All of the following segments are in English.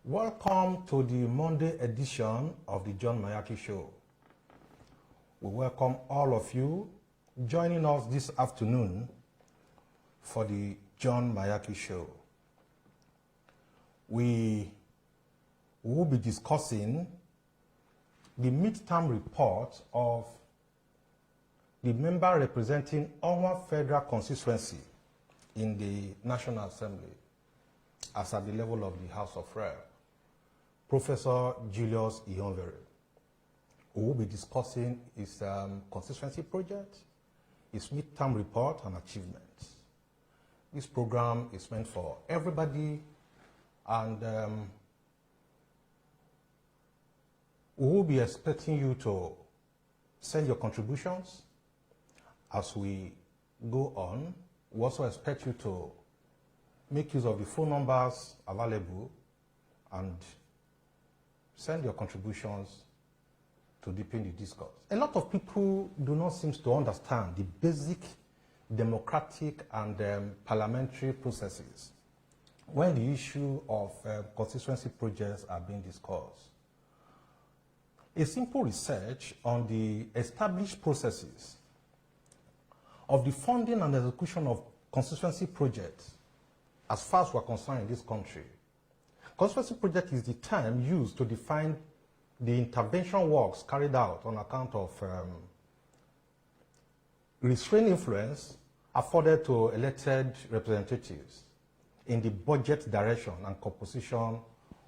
Welcome to the Monday edition of the John Mayaki Show. We welcome all of you joining us this afternoon for the John Mayaki Show. We will be discussing the midterm report of the member representing Owan Federal Constituency in the National Assembly as at the level of the House of Rep, Professor Julius Ihonvbere. We will be discussing his constituency project, his midterm report and achievements. This program is meant for everybody, and we will be expecting you to send your contributions as we go on. We also expect you to make use of the phone numbers available and send your contributions to deepen the discourse. A lot of people do not seem to understand the basic democratic and parliamentary processes when the issue of constituency projects are being discussed. A simple research on the established processes of the funding and execution of constituency projects, as far as we're concerned in this country. Constituency project is the term used to define the intervention works carried out on account of restrained influence afforded to elected representatives in the budget direction and composition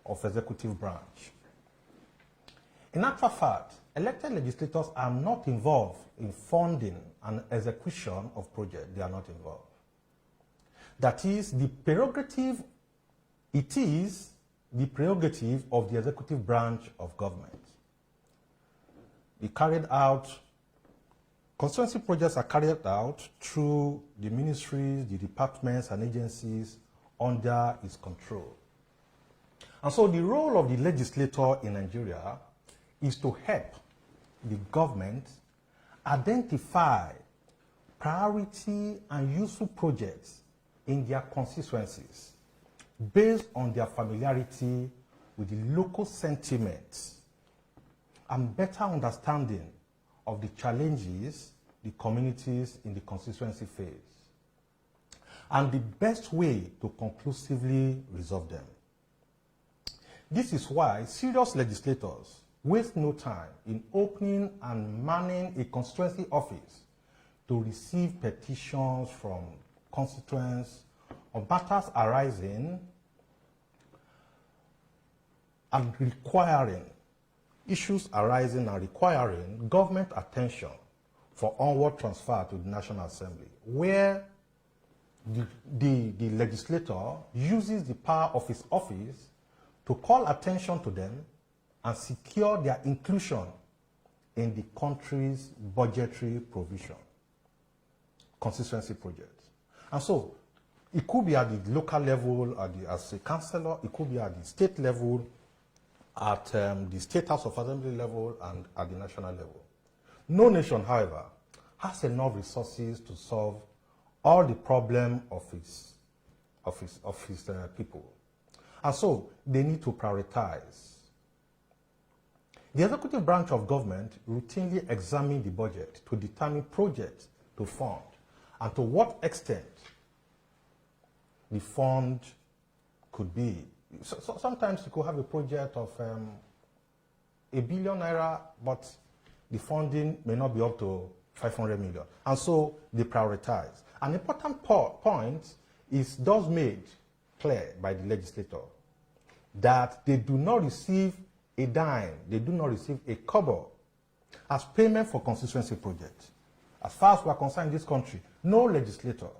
of executive branch. In actual fact, elected legislators are not involved in funding and execution of projects. They are not involved. That is the prerogative, it is the prerogative of the executive branch of government. Constituency projects are carried out through the ministries, the departments and agencies under its control. And so the role of the legislator in Nigeria is to help the government identify priority and useful projects in their constituencies based on their familiarity with the local sentiments and better understanding of the challenges the communities in the constituency face, and the best way to conclusively resolve them. This is why serious legislators waste no time in opening and manning a constituency office to receive petitions from constituents on matters arising and requiring government attention for onward transfer to the National Assembly, where the legislator uses the power of his office to call attention to them and secure their inclusion in the country's budgetary provision, constituency projects. And so, it could be at the local level, as a councillor, it could be at the state level, at the State House of Assembly level, and at the national level. No nation, however, has enough resources to solve all the problems of his people. And so, they need to prioritize. The executive branch of government routinely examines the budget to determine projects to fund and to what extent the fund could be. So sometimes you could have a project of ₦1 billion, but the funding may not be up to 500 million. And so they prioritize. An important point is thus made clear by the legislator that they do not receive a dime, they do not receive a kobo as payment for constituency projects. As far as we are concerned in this country, no legislator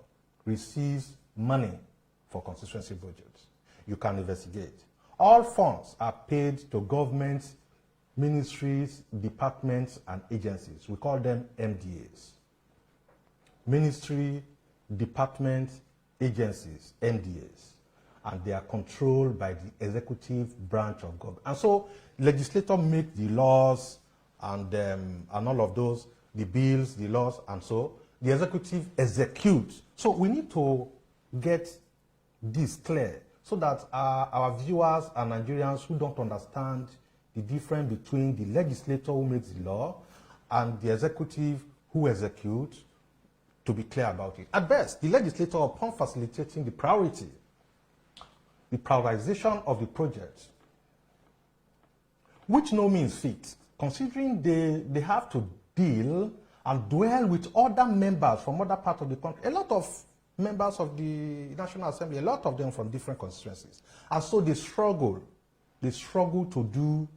receives money for constituency budgets. You can investigate. All funds are paid to governments, ministries, departments, and agencies. We call them MDAs. Ministry, department, agencies, MDAs. And they are controlled by the executive branch of government. And so legislators make the laws and all of those, the bills, the laws, and so the executive executes. So we need to get this clear so that our viewers and Nigerians who don't understand the difference between the legislator who makes the law and the executive who executes, to be clear about it. At best, the legislator, upon facilitating the prioritization of the project, which no means fit, considering they have to deal and dwell with other members from other parts of the country. A lot of members of the National Assembly, a lot of them from different constituencies. And so they struggle to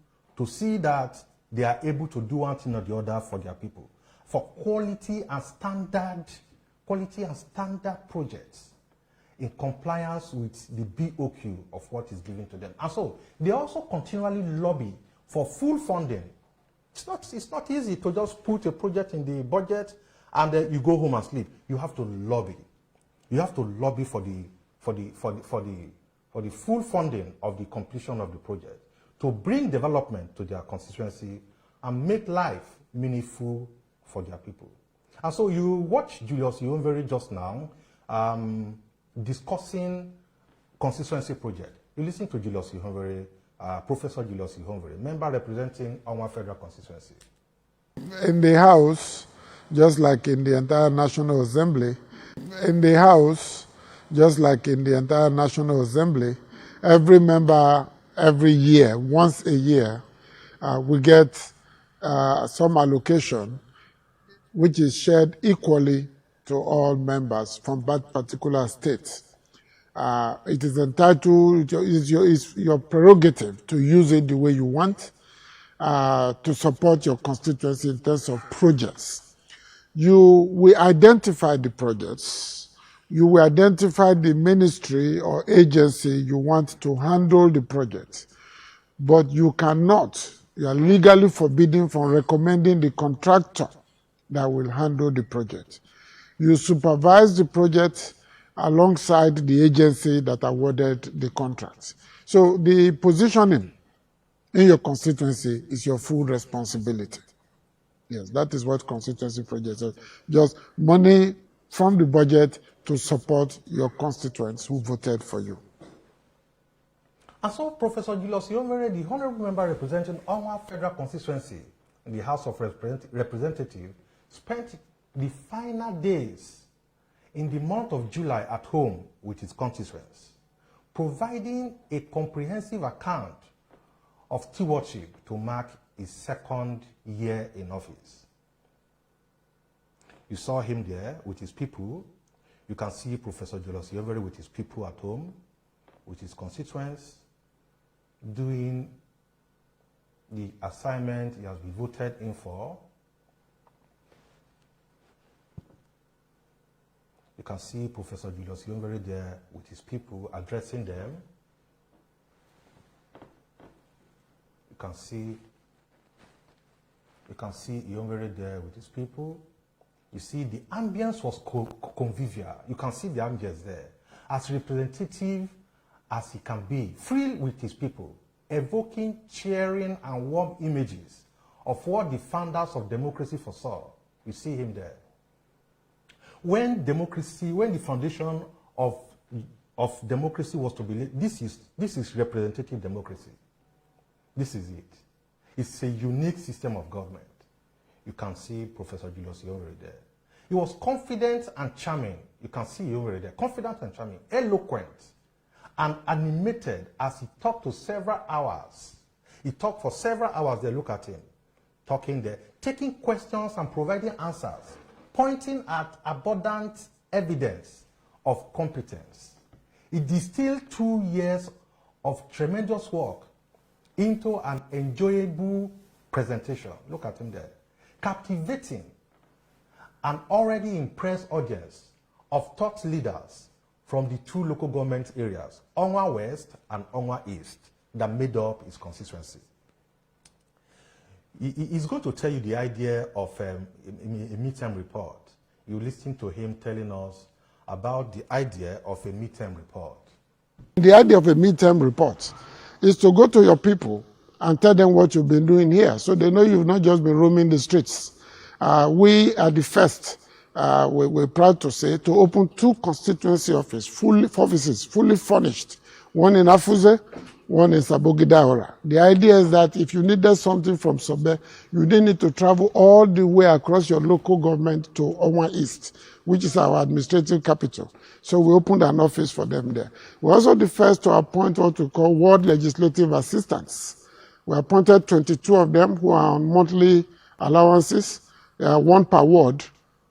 see that they are able to do one thing or the other for their people. For quality and standard projects in compliance with the BOQ of what is given to them. And so they also continually lobby for full funding. It's not easy to just put a project in the budget and then you go home and sleep. You have to lobby. You have to lobby for the full funding of the completion of the project, to bring development to their constituency and make life meaningful for their people. And so you watch Julius Ihonvbere just now discussing constituency project. You listen to Julius Ihonvbere, Professor Julius Ihonvbere, member representing Owan Federal Constituency. In the House, just like in the entire National Assembly, every member, every year, once a year, we get some allocation which is shared equally to all members from that particular state. It is entitled, it's your prerogative to use it the way you want, to support your constituency in terms of projects. You will identify the projects. You will identify the ministry or agency you want to handle the project. But you are legally forbidden from recommending the contractor that will handle the project. You supervise the project alongside the agency that awarded the contract. So the positioning in your constituency is your full responsibility. Yes, that is what constituency projects are. Just money from the budget to support your constituents who voted for you. And so Professor Julius Ihonvbere, the honorable member representing Owan Federal Constituency in the House of Representatives, spent the final days in the month of July at home with his constituents, providing a comprehensive account of stewardship to mark his second year in office. You saw him there with his people. You can see Professor Julius Ihonvbere with his people at home, with his constituents, doing the assignment he has been voted in for. You can see Professor Julius Ihonvbere there with his people, addressing them. You can see Ihonvbere there with his people. You see the ambience was convivial. You can see the ambience there. As representative as he can be, free with his people, evoking cheering and warm images of what the founders of democracy foresaw. You see him there. When the foundation of democracy was to be laid, this is representative democracy. This is it. It's a unique system of government. You can see Professor Julius Ihonvbere there. He was confident and charming. You can see Ihonvbere there. Confident and charming, eloquent, and animated as he talked to several hours. He talked for several hours there. Look at him, talking there, taking questions and providing answers, pointing at abundant evidence of competence. He distilled 2 years of tremendous work into an enjoyable presentation. Look at him there. Captivating an already impressed audience of thought leaders from the 2 local government areas, Owan West and Owan East, that made up his constituency. He's going to tell you the idea of a midterm report. You listen to him telling us about the idea of a midterm report. The idea of a midterm report is to go to your people and tell them what you've been doing here, so they know you've not just been roaming the streets. We are the first, we're proud to say, to open 2 constituency offices fully furnished one in Afuze, one in Sabogidaora. The idea is that if you needed something from Sobe, you didn't need to travel all the way across your local government to Owan East, which is our administrative capital. So we opened an office for them there. We're also the first to appoint what we call ward legislative assistants. We appointed 22 of them who are on monthly allowances, one per ward,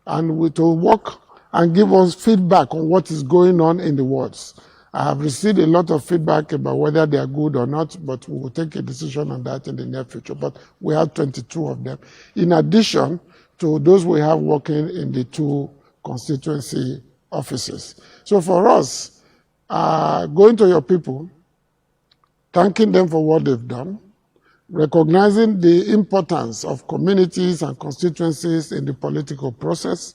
and we to work and give us feedback on what is going on in the wards. I have received a lot of feedback about whether they are good or not, but we will take a decision on that in the near future. But we have 22 of them, in addition to those we have working in the 2 constituency offices. So for us, going to your people, thanking them for what they've done, recognizing the importance of communities and constituencies in the political process,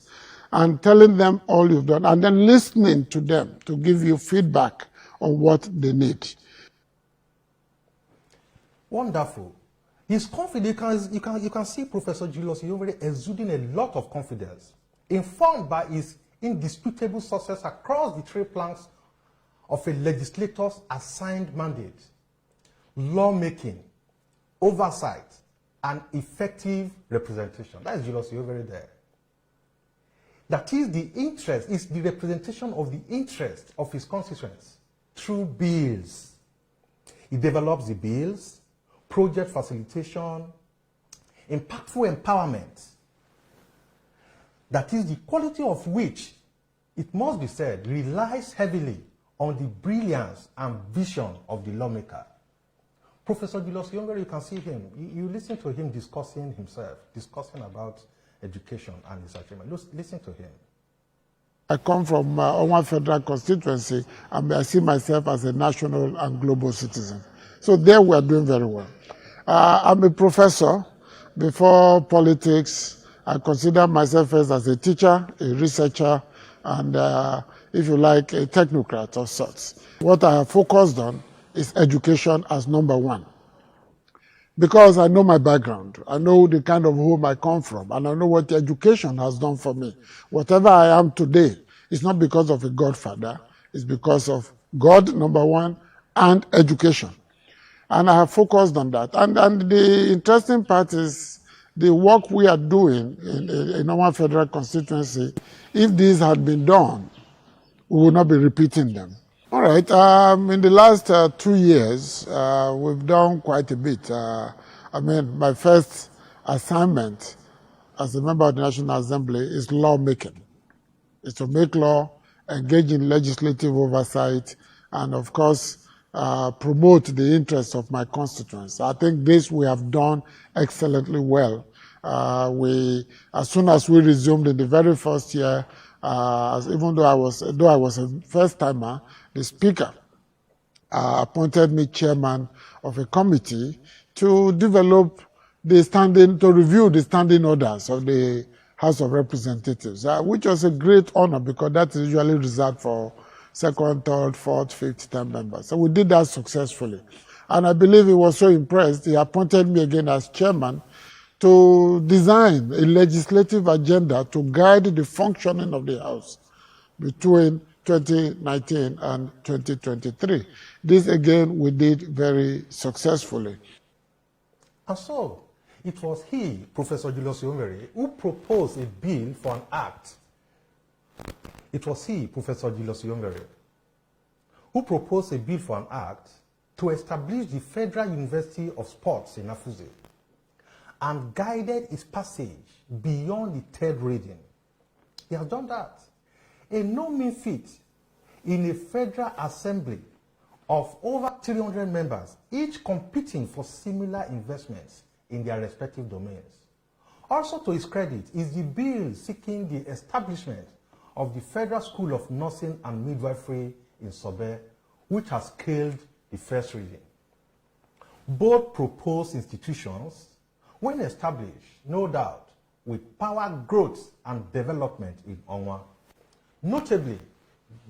and telling them all you've done, and then listening to them to give you feedback on what they need. Wonderful. His confidence, you can see Professor Julius Ihonvbere exuding a lot of confidence, informed by his indisputable success across the 3 planks of a legislator's assigned mandate: lawmaking, oversight, and effective representation. That is Julius Ihonvbere there. That is the interest, is the representation of the interest of his constituents through bills. He develops the bills, project facilitation, impactful empowerment. That is the quality of which, it must be said, relies heavily on the brilliance and vision of the lawmaker. Professor Julius Ihonvbere, you can see him. You listen to him discussing about education and his achievement. Listen to him. I come from Owan Federal Constituency, and I see myself as a national and global citizen. So there we are doing very well. I'm a professor. Before politics, I consider myself first as a teacher, a researcher, and if you like, a technocrat of sorts. What I have focused on is education as number 1. Because I know my background, I know the kind of home I come from, and I know what education has done for me. Whatever I am today, it's not because of a godfather, it's because of God, number 1, and education. And I have focused on that. And the interesting part is the work we are doing in our federal constituency. If these had been done, we would not be repeating them. All right, in the last 2 years, we've done quite a bit. My first assignment as a member of the National Assembly is lawmaking. It's to make law, engage in legislative oversight, and of course, promote the interests of my constituents. I think this we have done excellently well. As soon as we resumed in the very first year, even though I was a first-timer, the Speaker appointed me chairman of a committee to develop to review the standing orders of the House of Representatives, which was a great honor because that is usually reserved for 2nd, 3rd, 4th, 5th term members. So we did that successfully. And I believe he was so impressed, he appointed me again as chairman to design a legislative agenda to guide the functioning of the House between 2019 and 2023. This again we did very successfully. And so, it was he, Professor Julius Ihonvbere, who proposed a bill for an act. It was he, Professor Julius Ihonvbere, who proposed a bill for an act to establish the Federal University of Sports in Afuze and guided its passage beyond the 3rd reading. He has done that. A no mean feat in a Federal Assembly of over 300 members, each competing for similar investments in their respective domains. Also to his credit is the bill seeking the establishment of the Federal School of Nursing and Midwifery in Sobe, which has scaled the first reading. Both proposed institutions, when established, no doubt, will power growth and development in Onwa. Notably,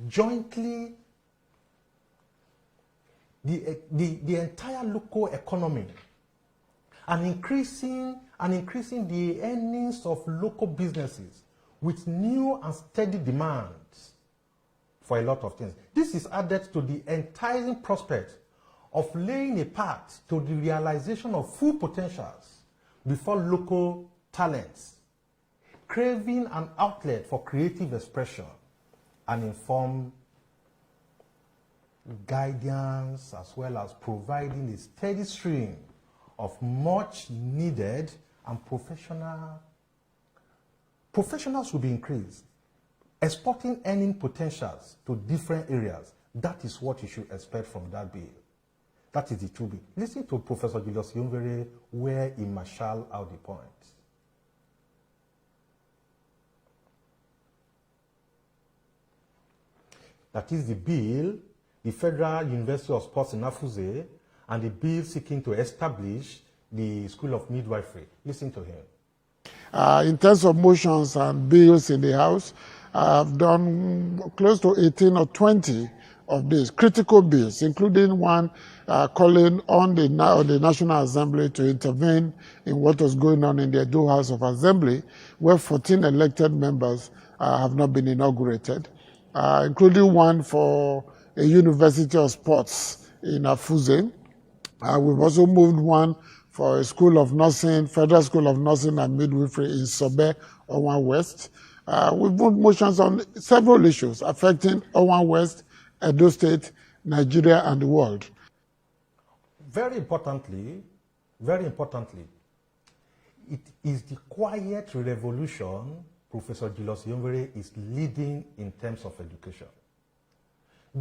jointly, the entire local economy and increasing the earnings of local businesses with new and steady demands for a lot of things. This is added to the enticing prospect of laying a path to the realization of full potentials before local talents, craving an outlet for creative expression and informed guidance, as well as providing a steady stream of much needed and professionals will be increased, exporting earning potentials to different areas. That is what you should expect from that bill. That is the 2B. Listen to Professor Julius Ihonvbere where he marshaled out the points. That is the bill, the Federal University of Sports in Afuse, and the bill seeking to establish the School of Midwifery. Listen to him. In terms of motions and bills in the House, I've done close to 18 or 20 of these critical bills, including one calling on the National Assembly to intervene in what was going on in the Edo House of Assembly, where 14 elected members have not been inaugurated, including one for a University of Sports in Afuse. We've also moved one for a School of Nursing, Federal School of Nursing and Midwifery in Sobe, Owan West. We've moved motions on several issues affecting Owan West, Edo State, Nigeria, and the world. Very importantly, it is the quiet revolution Professor Julius Ihonvbere is leading in terms of education.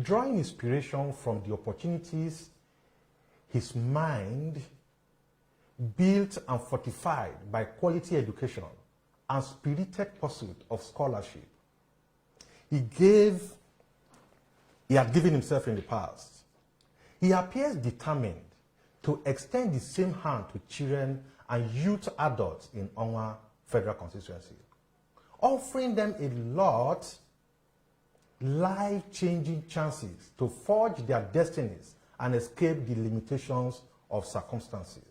Drawing inspiration from the opportunities his mind built and fortified by quality education and spirited pursuit of scholarship, he had given himself in the past. He appears determined to extend the same hand to children and youth adults in Owan Federal Constituency, offering them a lot life-changing chances to forge their destinies and escape the limitations of circumstances.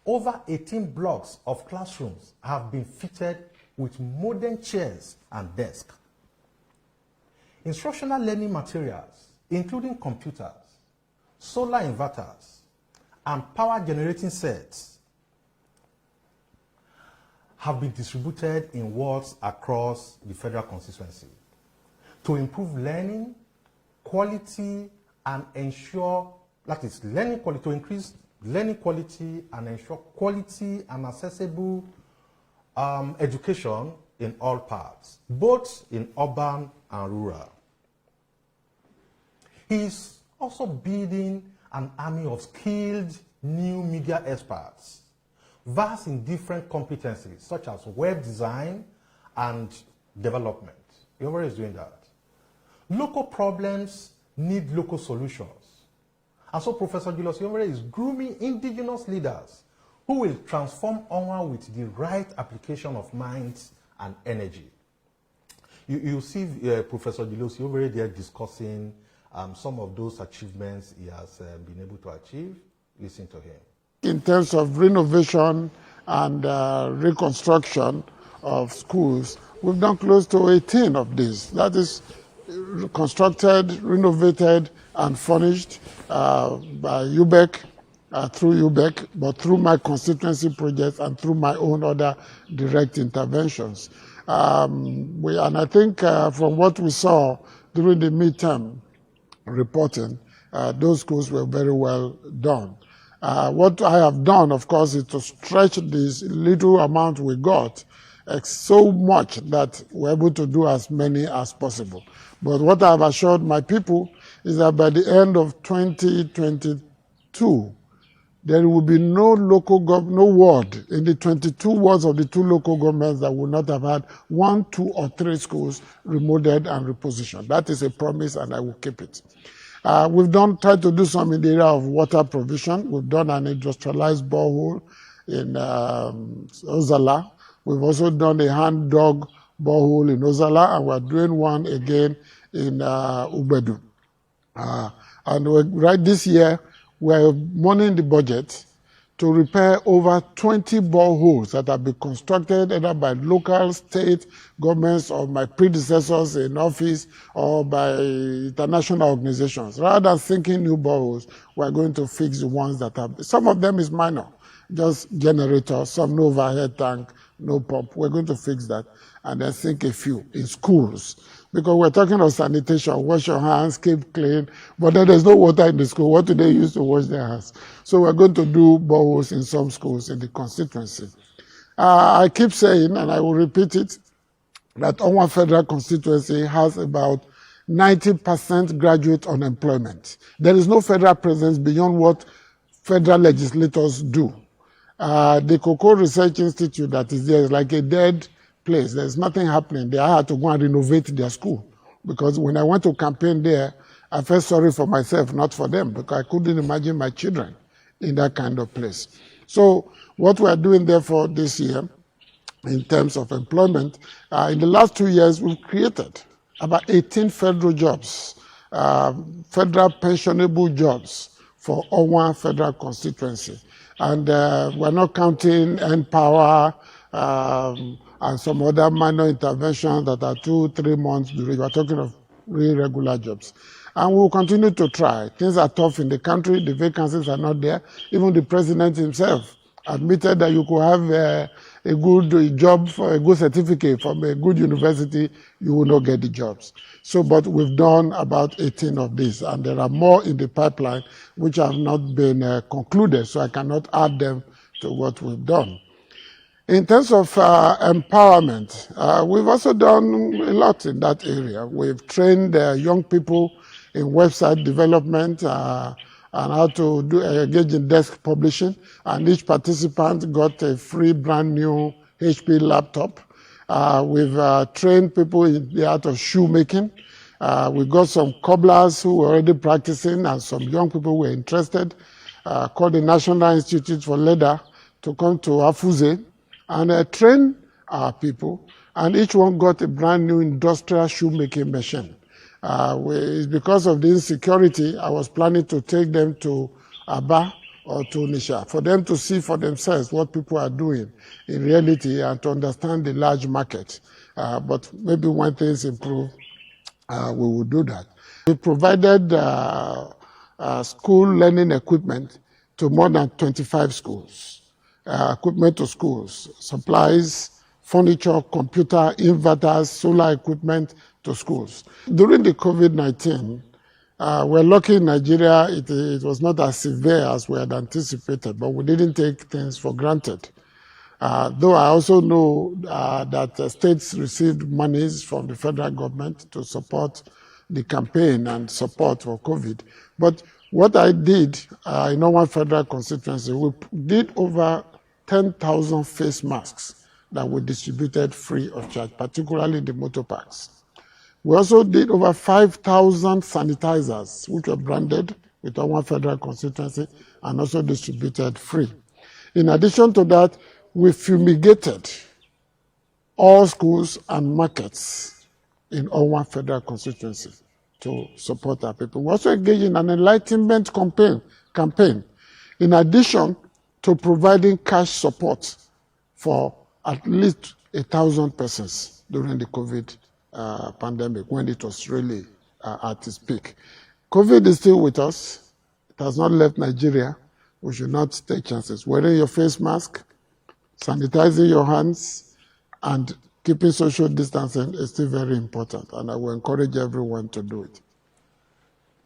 Over 18 blocks of classrooms have been fitted with modern chairs and desks. Instructional learning materials, including computers, solar inverters, and power generating sets, have been distributed in wards across the federal constituency to improve learning quality and ensure, that is, learning quality, to increase learning quality and ensure quality and accessible education in all parts, both in urban and rural. He is also building an army of skilled new media experts, vast in different competencies such as web design and development. He already is doing that. Local problems need local solutions. And so Professor Julius Ihonvbere is grooming indigenous leaders who will transform Owan with the right application of minds and energy. You see Professor Julius Ihonvbere there discussing some of those achievements he has been able to achieve. Listen to him. In terms of renovation and reconstruction of schools, we've done close to 18 of these. That is constructed, renovated, and furnished by UBEC, through UBEC, but through my constituency projects and through my own other direct interventions. And I think from what we saw during the midterm reporting, those schools were very well done. What I have done, of course, is to stretch this little amount we got so much that we're able to do as many as possible. But what I've assured my people is that by the end of 2022, there will be no ward in the 22 wards of the 2 local governments that will not have had 1, 2, or 3 schools remodeled and repositioned. That is a promise, and I will keep it. We've tried to do some in the area of water provision. We've done an industrialized borehole in Ozala. We've also done a hand dug borehole in Ozala, and we're doing one again in Ubedu. And right this year, we're monitoring the budget to repair over 20 boreholes that have been constructed either by local, state governments or my predecessors in office or by international organizations. Rather than sinking new boreholes, we're going to fix the ones that have, some of them is minor, just generators, some no overhead tank, no pump. We're going to fix that and then sink a few in schools. Because we're talking of sanitation, wash your hands, keep clean, but then there's no water in the school. What do they use to wash their hands? So we're going to do boreholes in some schools in the constituency. I keep saying, and I will repeat it, that Owan Federal Constituency has about 90% graduate unemployment. There is no federal presence beyond what federal legislators do. The Cocoa Research Institute that is there is like a dead place. There's nothing happening. They had to go and renovate their school. Because when I went to campaign there, I felt sorry for myself, not for them, because I couldn't imagine my children in that kind of place. So what we are doing therefore this year, in terms of employment, in the last 2 years, we've created about 18 federal jobs, federal pensionable jobs for Owan Federal Constituency. And we're not counting N-Power, and some other minor interventions that are 2-3 months duration. We're talking of really regular jobs. And we'll continue to try. Things are tough in the country. The vacancies are not there. Even the president himself admitted that you could have a good job, for a good certificate from a good university, you will not get the jobs. So, but we've done about 18 of these, and there are more in the pipeline which have not been concluded, so I cannot add them to what we've done. In terms of empowerment, we've also done a lot in that area. We've trained young people in website development and how to engage in desk publishing, and each participant got a free brand new HP laptop. We've trained people in the art of shoemaking. We got some cobblers who were already practicing and some young people who were interested, called the National Institute for Leather, to come to Afuze and train our people, and each one got a brand new industrial shoemaking machine. Because of the insecurity, I was planning to take them to Aba or to Nisha for them to see for themselves what people are doing in reality and to understand the large market. But maybe when things improve, we will do that. We provided school learning equipment to more than 25 schools. Equipment to schools, supplies, furniture, computer, inverters, solar equipment to schools. During the COVID-19, we're lucky in Nigeria, it was not as severe as we had anticipated, but we didn't take things for granted. Though I also know that states received monies from the federal government to support the campaign and support for COVID. But what I did in Owan Federal Constituency, we did over 10,000 face masks that were distributed free of charge, particularly the motor parks. We also did over 5,000 sanitizers, which were branded with Owan Federal Constituency and also distributed free. In addition to that, we fumigated all schools and markets in Owan Federal Constituency to support our people. We also engaged in an enlightenment campaign in addition to providing cash support for at least 1,000 persons during the COVID pandemic, when it was really at its peak. COVID is still with us. It has not left Nigeria. We should not take chances. Wearing your face mask, sanitizing your hands, and keeping social distancing is still very important, and I will encourage everyone to do it.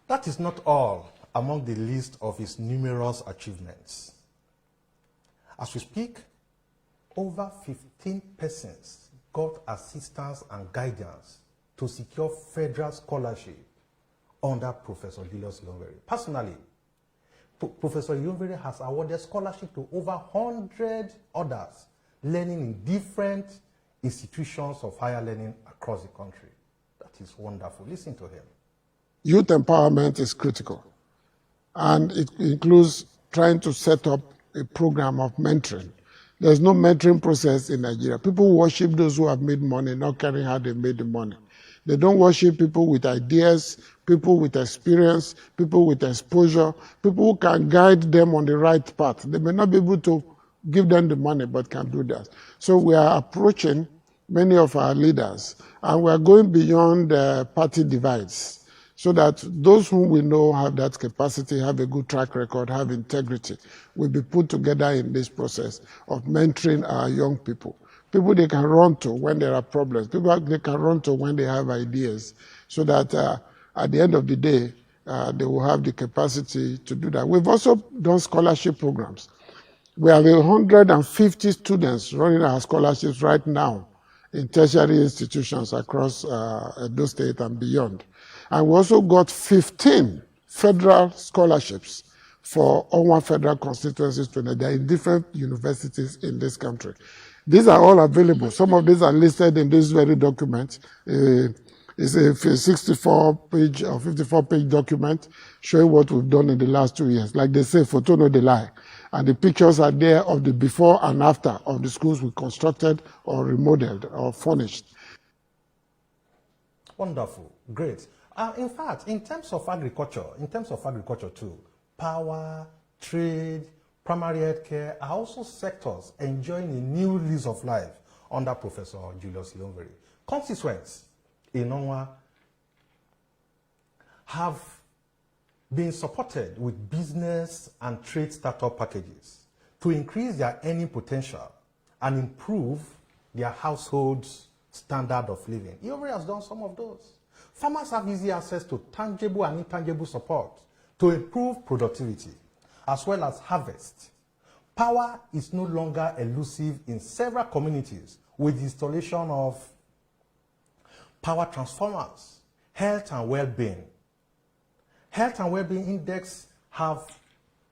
That is not all among the list of his numerous achievements. As we speak, over 15 persons got assistance and guidance to secure federal scholarship under Professor Julius Ihonvbere. Personally, Professor Ihonvbere has awarded scholarship to over 100 others learning in different institutions of higher learning across the country. That is wonderful. Listen to him. Youth empowerment is critical, and it includes trying to set up a program of mentoring. There's no mentoring process in Nigeria. People worship those who have made money, not caring how they made the money. They don't worship people with ideas, people with experience, people with exposure, people who can guide them on the right path. They may not be able to give them the money, but can do that. So we are approaching many of our leaders, and we are going beyond party divides, so that those whom we know have that capacity, have a good track record, have integrity, will be put together in this process of mentoring our young people. People they can run to when there are problems, people they can run to when they have ideas, so that at the end of the day, they will have the capacity to do that. We've also done scholarship programs. We have 150 students running our scholarships right now in tertiary institutions across Edo State and beyond. And we also got 15 federal scholarships for Owan Federal Constituency students. They're in different universities in this country. These are all available. Some of these are listed in this very document. It's a 64-page or 54-page document showing what we've done in the last 2 years. Like they say, photo no dey lie. And the pictures are there of the before and after of the schools we constructed or remodeled or furnished. Wonderful, great. In fact, in terms of agriculture too, power, trade, primary health care are also sectors enjoying a new lease of life under Professor Julius Ihonvbere. Constituents in Onwa have been supported with business and trade startup packages to increase their earning potential and improve their households' standard of living. Ihonvbere has done some of those. Farmers have easy access to tangible and intangible support to improve productivity, as well as harvest. Power is no longer elusive in several communities with the installation of power transformers. Health and well-being. Health and well-being index have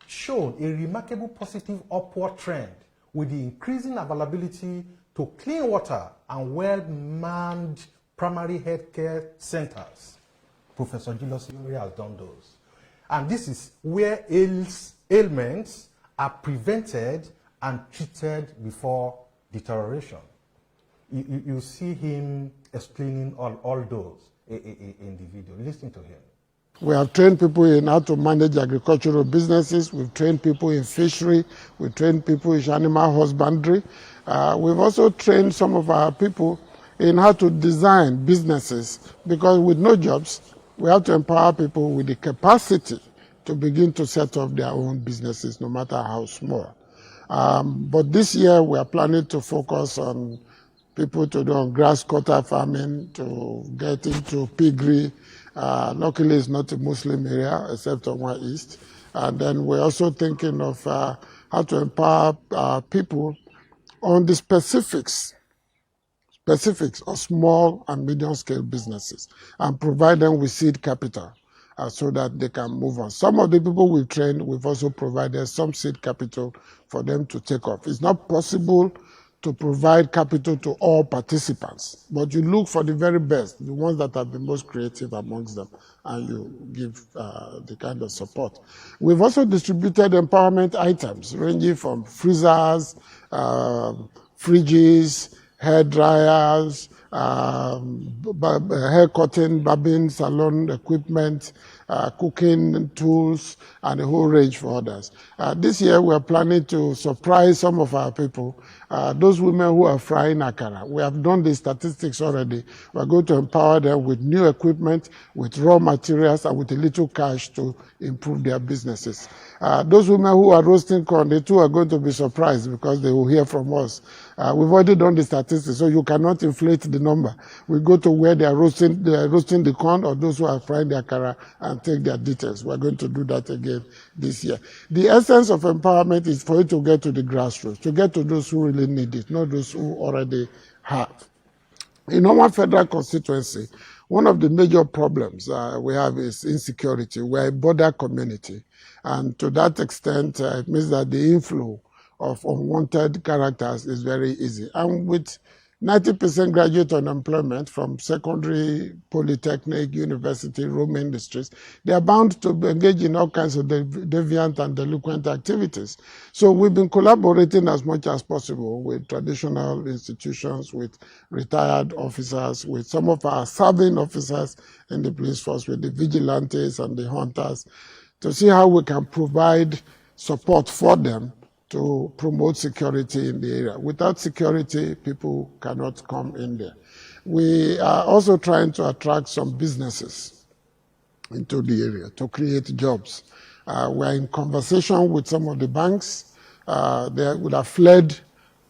shown a remarkable positive upward trend with the increasing availability to clean water and well-manned primary health care centers. Professor Julius Ihonvbere has done those. And this is where ailments are prevented and treated before deterioration. You see him explaining all those in the video. Listen to him. We have trained people in how to manage agricultural businesses. We've trained people in fishery. We've trained people in animal husbandry. We've also trained some of our people in how to design businesses, because with no jobs, we have to empower people with the capacity to begin to set up their own businesses, no matter how small. But this year, we are planning to focus on people to do on grass cutter farming, to get into piggery. Luckily, it's not a Muslim area, except on Owan East. And then we're also thinking of how to empower people on the specifics of small and medium-scale businesses and provide them with seed capital so that they can move on. Some of the people we've trained, we've also provided some seed capital for them to take off. It's not possible to provide capital to all participants, but you look for the very best, the ones that are the most creative amongst them, and you give the kind of support. We've also distributed empowerment items ranging from freezers, fridges, hair dryers, hair cutting, barbing, salon equipment, cooking tools, and a whole range for others. This year, we are planning to surprise some of our people, those women who are frying akara. We have done the statistics already. We are going to empower them with new equipment, with raw materials, and with a little cash to improve their businesses. Those women who are roasting corn, they too are going to be surprised because they will hear from us. We've already done the statistics, so you cannot inflate the number. We go to where they are roasting the corn, or those who are frying the akara, and take their details. We're going to do that again this year. The essence of empowerment is for you to get to the grassroots, to get to those who really need it, not those who already have. In Owan Federal Constituency, one of the major problems we have is insecurity. We're a border community. And to that extent, it means that the inflow of unwanted characters is very easy. And with 90% graduate unemployment from secondary, polytechnic, university, Rome industries. They are bound to engage in all kinds of deviant and delinquent activities. So we've been collaborating as much as possible with traditional institutions, with retired officers, with some of our serving officers in the police force, with the vigilantes and the hunters, to see how we can provide support for them to promote security in the area. Without security, people cannot come in there. We are also trying to attract some businesses into the area to create jobs. We're in conversation with some of the banks. They would have fled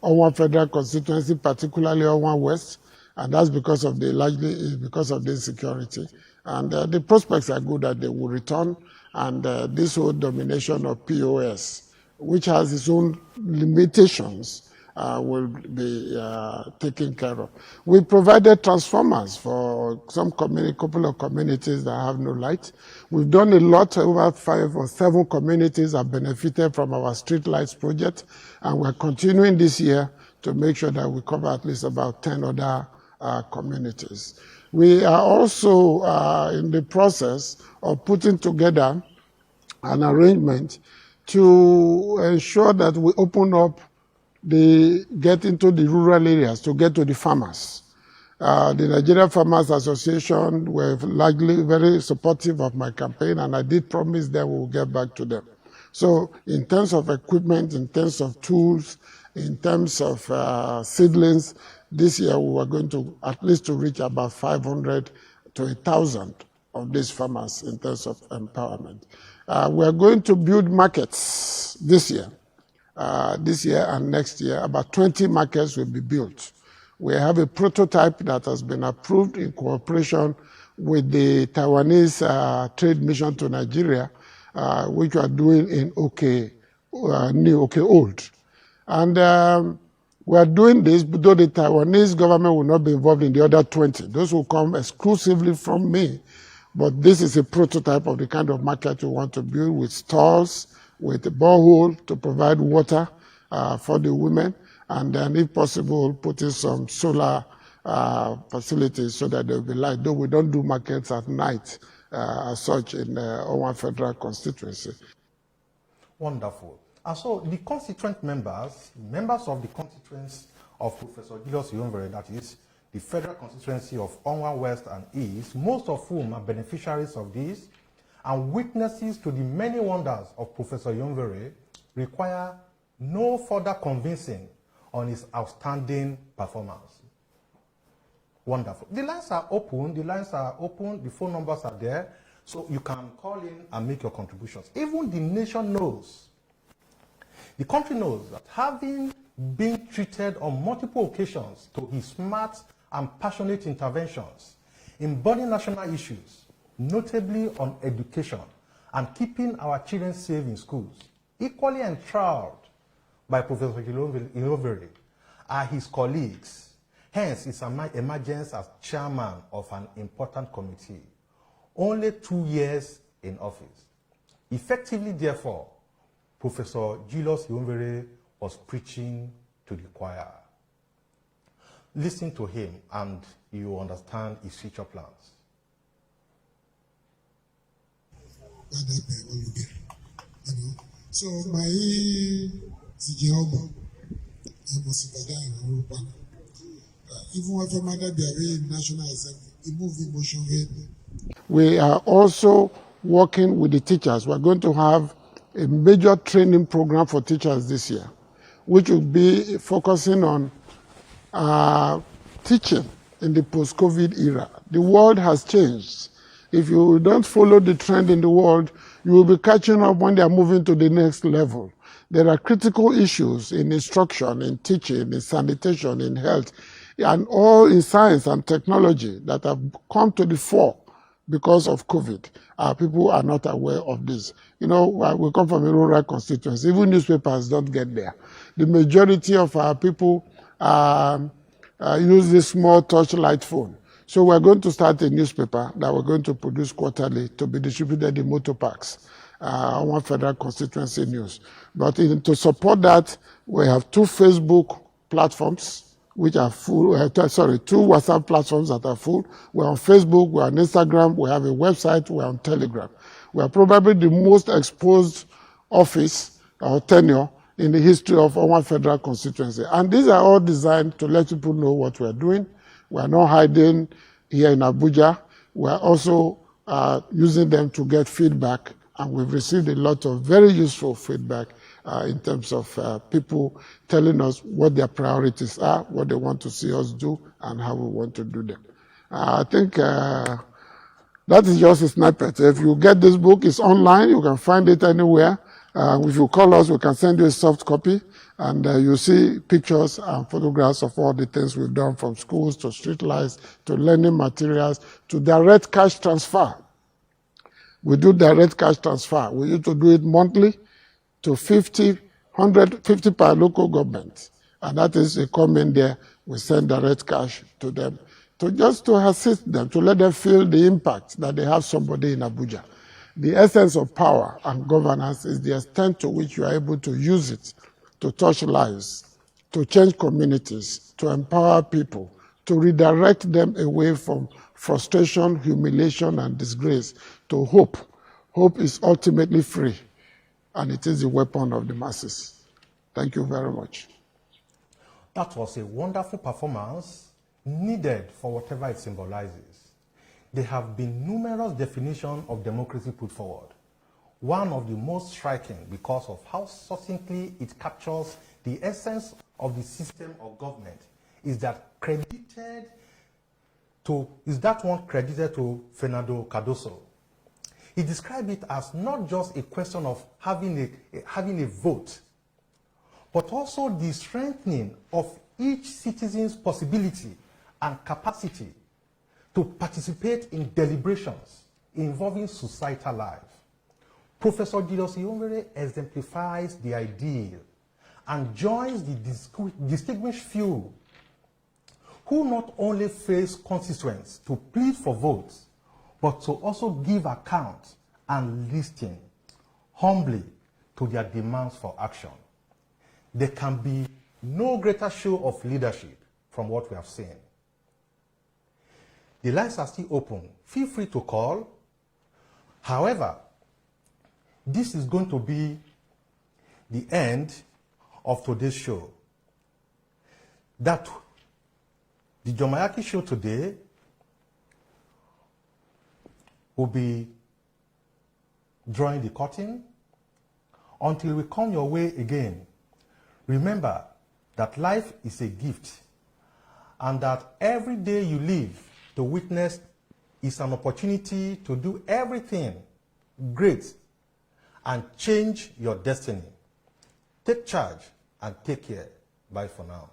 Owan Federal Constituency, particularly Owan West, and that's because of the insecurity. And the prospects are good that they will return, and this whole domination of POS, which has its own limitations, will be taken care of. We provided transformers for some couple of communities that have no light. We've done a lot. Over 5 or 7 communities have benefited from our street lights project, and we're continuing this year to make sure that we cover at least about 10 other communities. We are also in the process of putting together an arrangement to ensure that we open up get into the rural areas to get to the farmers. The Nigeria Farmers Association were largely very supportive of my campaign, and I did promise them we will get back to them. So in terms of equipment, in terms of tools, in terms of seedlings, this year we were going to at least to reach about 500 to 1,000 of these farmers in terms of empowerment. We are going to build markets this year and next year. About 20 markets will be built. We have a prototype that has been approved in cooperation with the Taiwanese Trade Mission to Nigeria, which we are doing in New Old. And we are doing this, but though the Taiwanese government will not be involved in the other 20. Those will come exclusively from me. But this is a prototype of the kind of market we want to build, with stalls, with a borehole to provide water for the women, and then, if possible, putting some solar facilities so that there will be light, though we don't do markets at night as such in the Owan Federal Constituency. Wonderful. And so the constituent members of the constituents of Professor Julius Ihonvbere, that is, the Federal Constituency of Owan West and East, most of whom are beneficiaries of this and witnesses to the many wonders of Professor Ihonvbere, require no further convincing on his outstanding performance. Wonderful. The lines are open, the phone numbers are there, so you can call in and make your contributions. Even the nation knows, the country knows that having been treated on multiple occasions to his smart and passionate interventions in burning national issues, notably on education and keeping our children safe in schools, equally enthralled by Professor Ihonvbere are his colleagues. Hence, his emergence as chairman of an important committee, only 2 years in office. Effectively, therefore, Professor Julius Ihonvbere was preaching to the choir. Listen to him and you understand his future plans. So my Zijirobo, even if a mother be away National Assembly, it moves emotion. We are also working with the teachers. We're going to have a major training program for teachers this year, which will be focusing on teaching in the post-COVID era. The world has changed. If you don't follow the trend in the world, you will be catching up when they are moving to the next level. There are critical issues in instruction, in teaching, in sanitation, in health, and all in science and technology that have come to the fore because of COVID. People are not aware of this. You know, we come from a rural constituency. Even newspapers don't get there. The majority of our people use this small touchlight phone. So we're going to start a newspaper that we're going to produce quarterly to be distributed in motor parks, Owan Federal Constituency News. But to support that, we have 2 Facebook platforms, which are full, two WhatsApp platforms that are full. We're on Facebook, we're on Instagram, we have a website, we're on Telegram. We are probably the most exposed office or tenure in the history of Owan Federal Constituency. And these are all designed to let people know what we're doing. We are not hiding here in Abuja. We are also using them to get feedback, and we've received a lot of very useful feedback in terms of people telling us what their priorities are, what they want to see us do, and how we want to do them. I think that is just a snippet. If you get this book, it's online. You can find it anywhere. If you call us, we can send you a soft copy, and you see pictures and photographs of all the things we've done, from schools to street lights to learning materials to direct cash transfer. We do direct cash transfer. We used to do it monthly to 50 per local government. And that is, they come in there, we send direct cash to them, just to assist them, to let them feel the impact that they have somebody in Abuja. The essence of power and governance is the extent to which you are able to use it to touch lives, to change communities, to empower people, to redirect them away from frustration, humiliation, and disgrace to hope. Hope is ultimately free, and it is the weapon of the masses. Thank you very much. That was a wonderful performance, needed for whatever it symbolizes. There have been numerous definitions of democracy put forward. One of the most striking, because of how succinctly it captures the essence of the system of government, is that one credited to Fernando Cardoso. He described it as not just a question of having a vote, but also the strengthening of each citizen's possibility and capacity to participate in deliberations involving societal life. Professor Julius Ihonvbere exemplifies the ideal and joins the distinguished few who not only face constituents to plead for votes, but to also give account and listen humbly to their demands for action. There can be no greater show of leadership from what we have seen. The lines are still open. Feel free to call. However, this is going to be the end of today's show. The Jomayaki show today will be drawing the curtain. Until we come your way again, remember that life is a gift, and that every day you live to witness is an opportunity to do everything great and change your destiny. Take charge and take care. Bye for now.